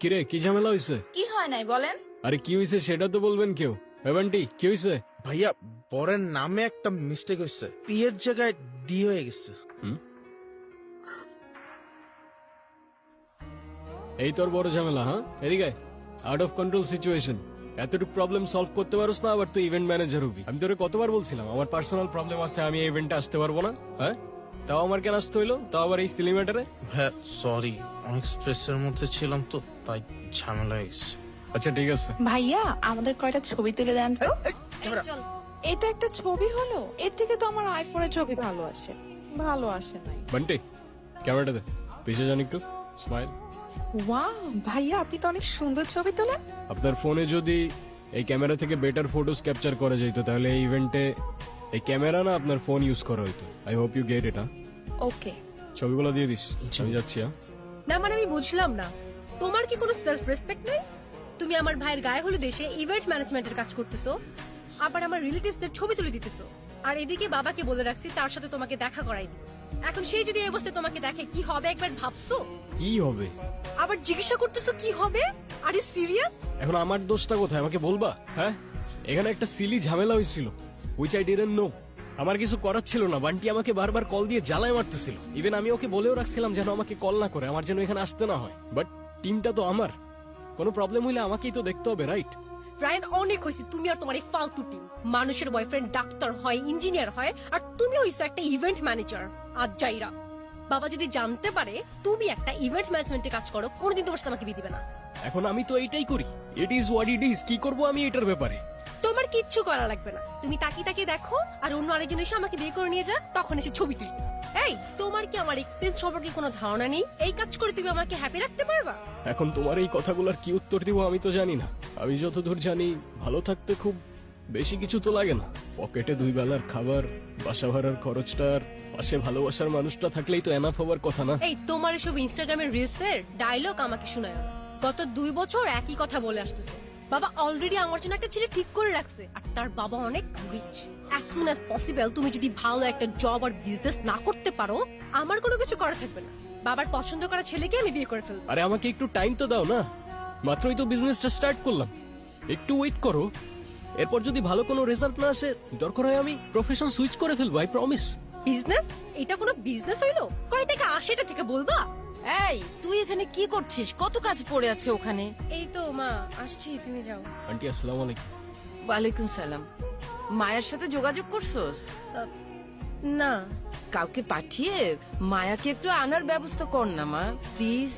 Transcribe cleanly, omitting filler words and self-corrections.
কিরে কি ঝামেলা হইছে? কি হয় নাই বলেন? আরে কি হইছে সেটা তো বলবেন কেউ। হেভেন্টি কি হইছে? ভাইয়া বরের নামে একটা মিস্টেক হয়েছে, পি এর জায়গায় ডি হয়ে গেছে। এই তোর বড় ঝামেলা? হ্যাঁ এদিকে আউট অফ কন্ট্রোল সিচুয়েশন। এতটুকু প্রবলেম সলভ করতে পারোস না, আবার তুই ইভেন্ট ম্যানেজার হবি। আমি তোরে কতবার বলছিলাম আমার পার্সোনাল প্রবলেম আছে, আমি এই ইভেন্টে আসতে পারবো না। হ্যাঁ তাও আমার কেন আসতে হইলো, তাও আবার এই সিলি ম্যাটারে? ভাইয়া সরি, অনেক স্ট্রেসের মধ্যে ছিলাম তো, তাই ঝামেলা হয়ে গেছে। আচ্ছা ঠিক আছে। ভাইয়া আমাদের কয়টা ছবি তুলে দেন তো। ক্যামেরা। এটা একটা ছবি হলো, এর থেকে তো আমার আইফোনের ছবি ভালো আসে। ভালো আসে নাই। বান্টি ক্যামেরাটা দে, পিছে যান একটু, স্মাইল। ওয়াও ভাইয়া আপনি তো অনেক সুন্দর ছবি তোলেন। আপনার ফোনে যদি এই ক্যামেরা থেকে বেটার ফটোস ক্যাপচার করা যেত তাহলে এই ইভেন্টে এই ক্যামেরা না আপনার ফোন ইউজ করা হইতো। আই হোপ ইউ গেট এটা। ওকে ছবিগুলো দিয়ে দিস, আমি যাচ্ছি। হ্যাঁ না মানে আমি বুঝলাম না, তোমার কি কোনো সেলফ রেসপেক্ট নেই? তুমি আমার ভাইয়ের গায়ে হলুদ এসে ইভেন্ট ম্যানেজমেন্টের কাজ করতেছো, আবার আমার রিলেটিভসদের ছবি তুলে দিতেছো, আর এদিকে বাবাকে বলে রাখছি তার সাথে তোমাকে দেখা করাই দিই। এখন সেই যদি এই অবস্থায় তোমাকে দেখে কি হবে একবার ভাবছো? কি হবে? আবার জিজ্ঞাসা করতেছো কি হবে? Are you serious? এখন আমার দোষটা কোথায় আমাকে বলবা? হ্যাঁ এখানে একটা সিলি ঝামেলা হয়েছিল, উইচ আই ডিডন্ট নো। আমার কিছু করার ছিল না, বান্টি আমাকে বারবার কল দিয়ে জ্বালায় মারতেছিল। ইভেন আমি ওকে বলেও রাখছিলাম যেন আমাকে কল না করে, আমার যেন এখানে আসতে না হয়। বাট টিমটা তো আমার, কোনো প্রবলেম হইলে আমাকেই তো দেখতে হবে, রাইট? রায়ন অনেক হয়েছে তুমি আর তোমার এই ফালতু টিম। মানুষের বয়ফ্রেন্ড ডাক্তার হয়, ইঞ্জিনিয়ার হয়, আর তুমি হইছো একটা ইভেন্ট ম্যানেজার। আজ যাইরা বাবা যদি জানতে পারে তুমি একটা ইভেন্ট ম্যানেজমেন্টে কাজ করো, কোনোদিন তোমার সাথে আমাকে বিয়ে দিবে না। এখন আমি তো এইটাই করি, it is what it is. কি করবো আমি এটার ব্যাপারে? তোমার কিচ্ছু করা লাগবে না, তুমি তাকিয়ে তাকিয়ে দেখো আর অন্য আরেকজন এসে আমাকে বিয়ে করে নিয়ে যা, তখন এসে ছবি তুলবে। এই তোমার কি আমার এক্সপেরিয়েন্স সম্পর্কে কোনো ধারণা নেই? এই কাজ করে তুমি আমাকে হ্যাপি রাখতে পারবা? এখন তোমার এই কথাগুলোর কি উত্তর দিব আমি তো জানি না। আমি যতদূর জানি ভালো থাকতে খুব বেশি কিছু তো লাগে না। পকেটে 2 বেলার খাবার, বাসা ভাড়ার খরচটা, আর পাশে ভালোবাসার মানুষটা থাকলেই তো এনাফ হওয়ার কথা না? এই তোমার এসব ইনস্টাগ্রামের রিলস এর ডায়লগ আমাকে শোনায় না। গত 2 বছর একই কথা বলে আসতেছে। বাবা অলরেডি আমার জন্য একটা ছেলে ঠিক করে রাখছে, আর তার বাবা অনেক rich. As soon as possible তুমি যদি ভালো একটা জব আর বিজনেস না করতে পারো, আমার কোনো কিছু করা থাকবে না। বাবার পছন্দ করা ছেলেকে আমি বিয়ে করে ফেলবো। আরে আমাকে একটু টাইম তো দাও না, মাত্রই তো বিজনেসটা স্টার্ট করলাম, একটু ওয়েট করো। এরপর যদি ভালো কোনো রেজাল্ট না আসে, দরকার হয় আমি প্রফেশন সুইচ করে ফেলবো, আই প্রমিস। বিজনেস? এটা কোনো বিজনেস হইলো? কয় টাকা আসে এটা থেকে বলবা? এই তুই এখানে কি করছিস? কত কাজ পড়ে আছে ওখানে। এই তো মা আসছি, তুমি যাও। আন্টি আসসালামু আলাইকুম। ওয়ালাইকুম সালাম। মায়ের সাথে যোগাযোগ করছস? না কাউকে পাঠিয়ে মায়াকে একটু আনার ব্যবস্থা কর না মা, প্লিজ।